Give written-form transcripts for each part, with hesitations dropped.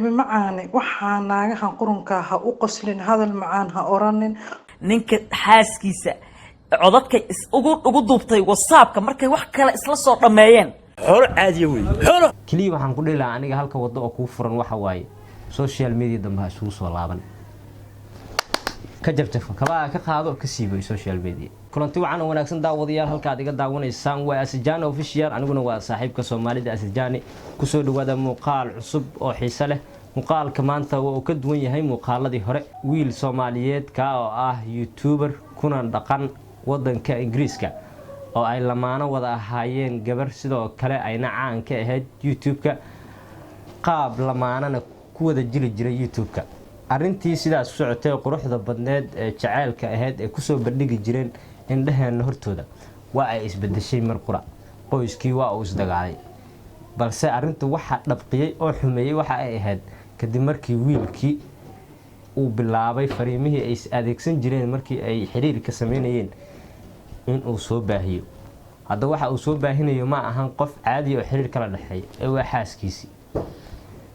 macaane waxaa naagahan qurunka ha u qoslin hadal macaan ha oranin ninka xaaskiisa codadkay ugu duubtay whatsappka markay wax kale isla soo dhameeyeen hore caadiye wey hore kaliya waxaan ku dhihi lahaa aniga halka wado oo kuu furan waxa waaye social media dambe ha isugu soo laaban ka jarjarfa kabaa ka qaado ka siibay social media kulanti wacan wanaagsan daawadayaal halka aad iga daawanaysaan waa Asijani official aniguna waa saaxiibka Soomaalida Asijani ku soo dhawaada muuqaal cusub oo xiiso leh muuqaalka maanta oo ka duwan yahay muuqaaladii hore wiil Soomaaliyeed ka oo ah YouTuber kuna dhaqan wadanka Ingiriiska oo ay lamaano wada ahaayeen gabar sidoo kale ayna caan ka ahayd YouTube-ka qaab lamaanana ku wada jiri jiray YouTube-ka arintii sidaas u socotay quruxda badneed ee jaceelka ahayd ee ku soo bandhigi jireen indhaheena hortooda waa ay isbedeshay mar qura qoyskii waa uu isdagaalay balse arintu waxa dhabqiyay oo xumeeyay waxa ay ahayd kadib markii wiilkii uu bilaabay fariimihii ay adeegsan jireen markii ay xiriirka sameynayeen in uu soo baahiyo hadda waxa uu soo baahinayo ma ahan qof caadi oo xiriir kala dhaxay ee waa xaaskiisii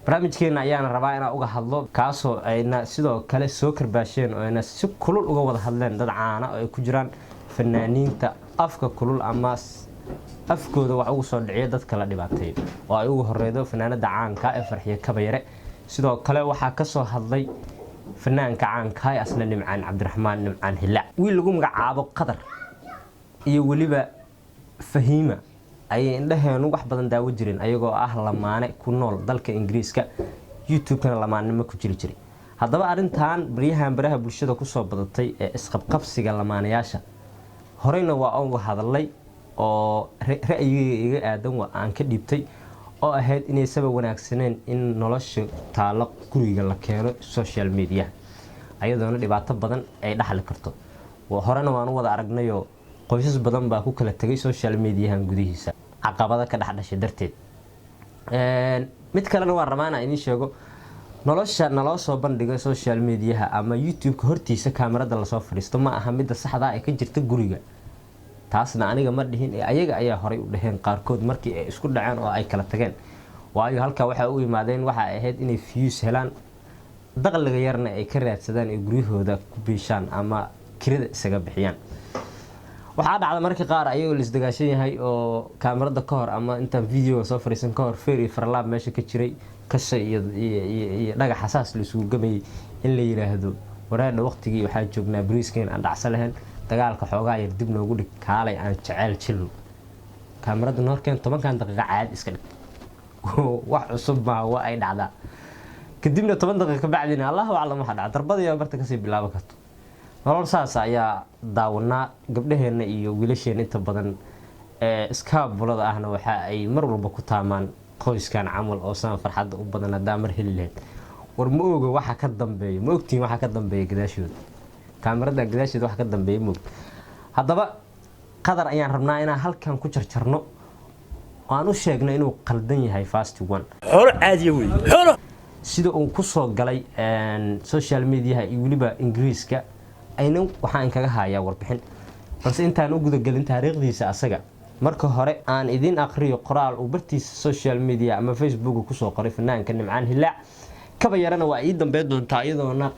barnaamijkeena ayaan rabaa inaan uga hadlo kaasoo ayna sidoo kale soo karbaasheen oo ayna si kulul uga wada hadleen dad caan ah oo ay ku jiraan fanaaniinta afka kulul ama afkooda wax ugu soo dhiciyo dadka la dhibaateeyo oo ay ugu horeedo fanaanada caanka ee Farxiyo Kabayare sidoo kale waxa ka soo hadlay fanaanka caanka ah asna Nimcaan Cabdiraxmaan Nimcaan Hilaac wiil lagu magacaabo Qadar iyo waliba Fahiima ay indhaheenu wax badan daawo jireen ayagoo ah lamaane ku nool dalka Ingiriiska YouTube-kana lamaanimo ku jiri jiray haddaba arintan baraha bulshada ku soo badatay ee isqabqabsiga lamaanayaasha horeyna waa uga hadalay oo ra'yigayga aadan waa aan ka dhibtay oo ahayd inay sabab wanaagsaneen in nolosha taalo guriga la keeno social media ayadoona dhibaato badan ay dhaxli karto horena waan u wada aragnayo qoysas badan baa ku kala tagay social media-han gudihiisa caqabada ka dhaxdashay darteed mid kalena waa ramaana in sheego nolosha naloo soo bandhigay social media ama YouTube-ka hortiisa kaamirada la soo fadhiisto ma aha mid saxda ah ee ka jirta guriga taasna aniga ma dhihin ee ayaga ayaa horay u dhaheen qaarkood markii ay isku dhaceen oo ay kala tageen waayo halka waxa u yimaadeen waxa ay ahayd inay views helaan dakhliga yarna ay ka raadsadaan ee guryahooda ku biishaan ama kirada isaga bixiyaan waxa dhacda markii qaar ayagoo la isdagaashan yahay oo kaamirada ka hor ama inta video soo fariisan ka hor feeri farlaab meesha ka jiray kasha iyo dhagax xasaas la isugu gamay in la yiraahdo waraadha waqtigii waxa joognaa bariiskeen aan dhacsan lahayn dagaalka xoogaa yar dib noogu dhig kaalay aan jaceyl jilno kaamirada noorkeen 10 daqiiqo caad iska dhig wax cusub ma waa ay dhacdaa kadibna 10 daqiiqo bacdina Allahu a'lam waxa dhacay darbada barta ka sii bilaaban karto nolol saas ayaa daawanaa gabdhaheena iyo wiilasheena inta badan ee iska bulada ahna waxa ay mar walba ku taamaan qoyskan camal oo saan farxad u badan daamar helileed war ma oga waxa ka dambeeyo ma ogtiin waxa ka dambeeyo gadaashooda kaamirada gadaashooda waxa ka dambeeyo ma haddaba Qadar ayaan rabnaa inaan halkan ku jarjarno oo aan u sheegno inuu qaldan yahay fast one hore caadiye wey hore sida uu ku soo galay social media iyo waliba Ingiriiska ayna waxaan kaga hayaa warbixin balse intaan u guda galin taariikhdiisa asaga marka hore aan idin aqriyo qoraal uu bartiisa social media ama Facebook ku soo qoray fanaanka Nimcaan Hilaac Kabayarana waa ii dambeey doontaa iyadoona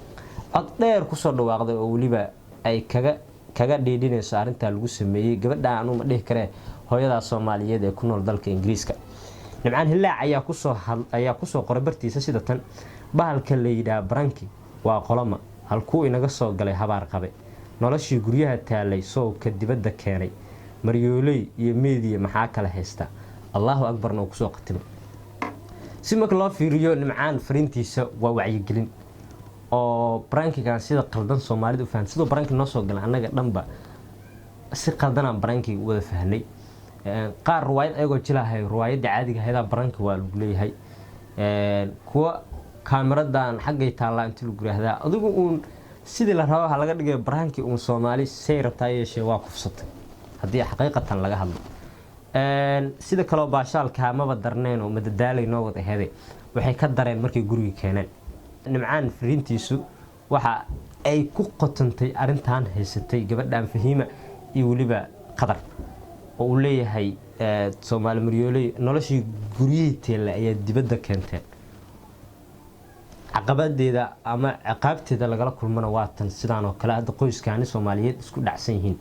cod dheer ku soo dhawaaqday oo waliba ay kaga dheedinayso arinta lagu sameeyay gabadha aan u dhihi kare hooyada Soomaaliyeed ee ku nool dalka Ingiriiska Nimcaan Hilaac ayaa ku soo qoray bartiisa sida tan bahalka la yiraahdo Branki waa qolama halkuu inaga soo galay habaar qabe noloshii guryaha taalay soo ka dibadda keenay maryoolay iyo meediya maxaa kala haysta Allahu akbar noo ku soo qatimo si marka loo fiiriyo Nimcaan fariintiisa waa wacyigelin oo Brankigan sida qaldan Soomaalidu faham sidoo Branki noo soo galay anaga dhanba si qaldan aan Branki wada fahnay qaar riwaayad ayagoo jilahay riwaayada caadiga ah ee Branki waa lagu leeyahay kuwa kaamiradan xaggay taala intii lagu yiraahdaa adigu uun sidii la rabo laga dhigay Branki uun Soomaali seyrta yeeshay waa kufsatay hadii xaqiiqatan laga hadlo sida kale baashaalka maba darneen oo madadaalay noo wada heeday waxay ka dareen markii guriga keeneen Nimcaan fariintiisu waxa ay ku qotantay arintan haysatay gabadhan Fahiima iyo waliba Qadar oo uu leeyahay Soomaali maryoolay noloshii guriyay teela ayaa dibadda keentay caqabadeeda ama ciqaabteeda lagala kulmana waa tan sidaan oo kale hadda qoyskaani Soomaaliyeed isku dhacsan yihiin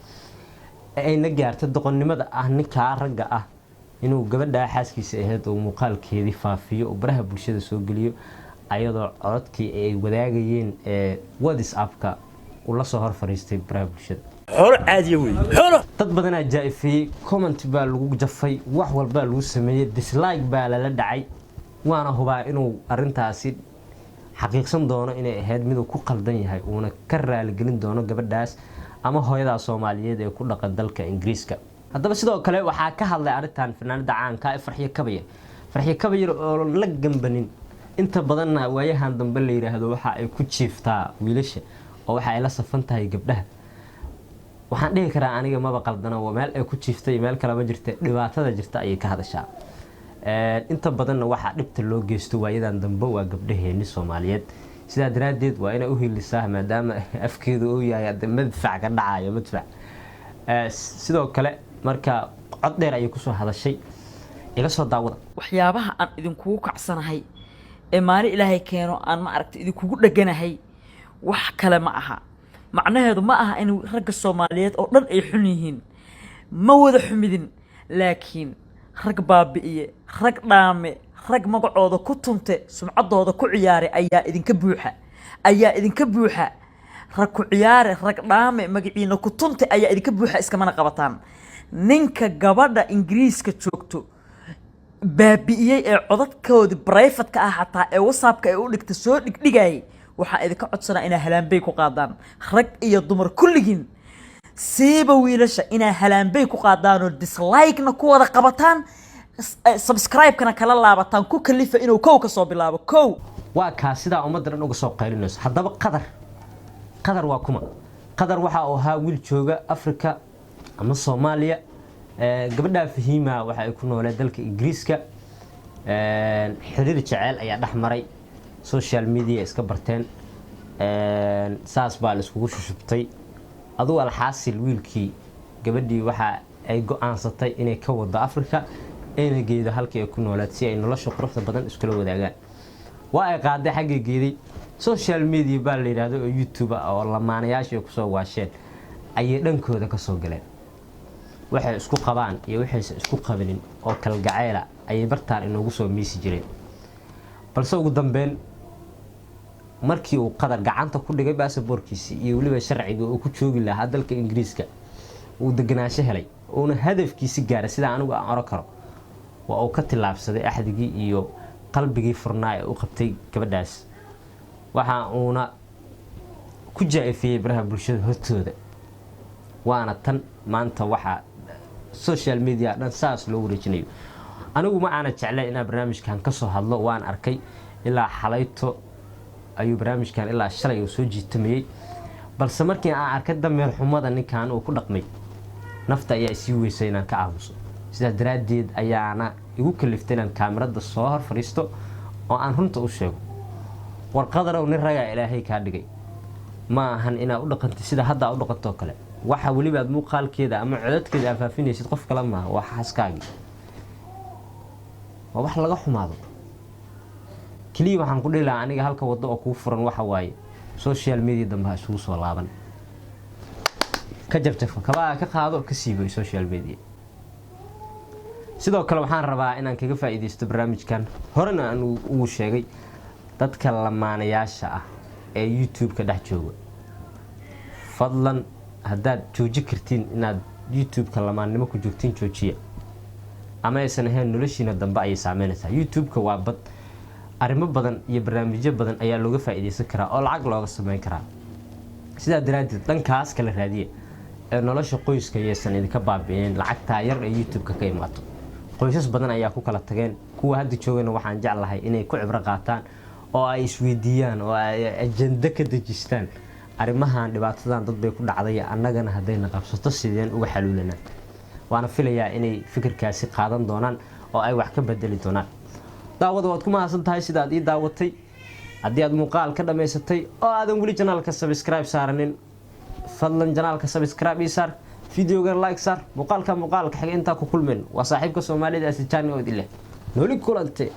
ayna gaartay doqonnimada ah ninka ragga ah inuu gabadha xaaskiisa ahayd oo muuqaalkeedii faafiyo oo baraha bulshada soo geliyo ayadoo codadkii ay wadaagayeen WhatsApp-ka uu la soo hor fariistay baraha bulshada حر عادي وي حر dad badan ayaa jaafiyay comment baa lagu jafay wax walba lagu sameeyay dislike baa la dhacay waana hubaa inuu arintaasi xaqiiqsan doono inay ahayd mid uu ku qaldan yahay uuna ka raali gelin doono gabadhaas ama hooyada Soomaaliyeed ee ku dhaqan dalka Ingiriiska haddaba sidoo kale waxa ka hadlay arintan fanaanada caanka ah Farxiyo Kabayir oo la gambanin inta badan waayahan dambe la yiraahdo waxa ay ku jiiftaa wiilasha oo waxa ay la safan tahay gabdhaha waxaan dhihi karaa aniga maba qaldana waa meel ay ku jiiftay meel kale ma jirto dhibaatada jirta ay ka hadashaa inta badan waxa dhibta loo geysto waayadan dambe waa gabdhaheeni Soomaaliyeed sida daraadeed waa inay u hilisaa maadaama afkeedu uu yahay madfac ka dhacayo madfac sidoo kale marka cod dheer ay ku soo hadashay ila soo daawada waxyaabaha aan idinkugu kacsanahay ee maali ilaahay keeno aan ma aragtay idinkugu dhaganahay wax kale ma aha macnaheedu ma aha in ragga Soomaaliyeed oo dhan ay xun yihiin ma wada xumidin laakiin rag baabi'iye rag dhaame rag magacooda ku tunte sumcadooda ku ciyaare ayaa idinka buuxa rag ku ciyaare rag dhaame magaciina ku tunte ayaa idinka buuxa iska mana qabataan ninka gabadha Ingiriiska joogto baabi'iyay ee codadkoodii private ka ah hataa ee WhatsApp-ka ay u dhigtay soo dhigay waxa idinka codsanaa inaa halaanbay ku qaadaan rag iyo dumar kulligiin siiba wiilasha inaa halaanbay ku qaadaan oo dislike-na ku wada qabataan subscribe-kana kala laabataan ku kalifa inuu kow ka soo bilaabo kow waa ka sida ummadda dhan uga soo qaylinayso haddaba qadar waa kuma qadar waxa uu ahaa wiil jooga Afrika ama Soomaaliya gabadha Fahiima waxa ay ku nooleed dalka Ingiriiska xiriir jacayl ayaa dhaxmaray social media iska barteen saas baa la iskugu shushubtay aduu alxaasil wiilkii gabadhii waxa ay go'aansatay inay ka wado Afrika ayna geedo halkii ay ku noolaad si ay nolosha quruxda badan iskula wadaagaan waa ay qaaday xaqiiqeedii social media baa la yiraahdo oo YouTube oo lamaanayaasha ku soo waasheen ayay dhankooda ka soo galeen waxay isku qabaan iyo waxay isku qabanin oo kala gacayla ayay bartaan inoogu soo miisi jireen balse ugu dambeyn markii uu qadar gacanta ku dhigay baasaboorkiisa iyo waliba sharciga uu ku joogi lahaa dalka Ingiriiska uu deganaansho helay oo hadafkiisa gaaray sida anigu aan oran karo waa uu ka tilaabsaday axdigii iyo qalbigii furnaa ee uu qabtay gabadhaas waxa uuna ku jaafiyay baraha bulshada hortooda waana tan maanta waxa social media dhan saas loo wareejinayo anigu ma aana jeclay in barnaamijkan ka soo hadlo waan arkay ilaa xalayto ayuu barnaamijkan ilaa shalay uu soo jiitamay balse markii aan arkay dameer xumada ninkan uu ku dhaqmay nafta ayaa isii weysay inaan ka aamuso sida daraadeed ayaana igu kaliftay inaan kaamirada soo hor fariisto oo aan runta u sheego warqadana uu nin raga Ilaahay ka dhigay ma ahan inaa u dhaqantay sida hadda u dhaqanto kale waxa waliba aad muuqaalkeeda ama codadkeeda afaafinaysid qof kale ma waa xaskaaga wax laga xumaado kaliya waxaan ku dhilaa aniga halka wado oo ku furan waxa waaye social media dambe isugu soo laaban ka jabtay kaba ka qaado ka siibay social media sidoo kale waxaan rabaa inaan kaga faa'iideysto barnaamijkan horena aan ugu sheegay dadka lamaanayaasha ah ee YouTube ka dhex jooga fadlan haddaad jooji kartiin inaad YouTube ka lamaannimo ku joogtiin joojiya ama aysan ahayn noloshiina dambe ay saameynaysaa YouTube ka waa bad arrimo badan iyo barnaamijyo badan ayaa looga faa'iideysan karaa oo lacag looga sameyn karaa sida daraadeed dhankaas kala raadiye ee nolosha qoyska yeesan idinka baabi'een lacagta yar ee YouTube ka imaato qoysas badan ayaa ku kala tageen kuwa hadda joogana waxaan jeclahay inay ku cibro qaataan oo ay isweydiiyaan oo ay ajenda ka dejistaan arrimahan dhibaatadan dad bay ku dhacday annagana hadayna qabsato sideen uga xaluulanaa waana filayaa inay fikirkaasi qaadan doonaan oo ay wax ka bedeli doonaan daawada waad ku mahadsan tahay sida aad ii daawatay haddii aad muuqaal ka dhameysatay oo aadan weli janaalka subscribe saaranin fadlan janaalka subscribe ii saar videoga like saar muuqaalka xiga inta ku kulmeen waa saaxiibka Soomaalida Asijani oo idile nooli kulante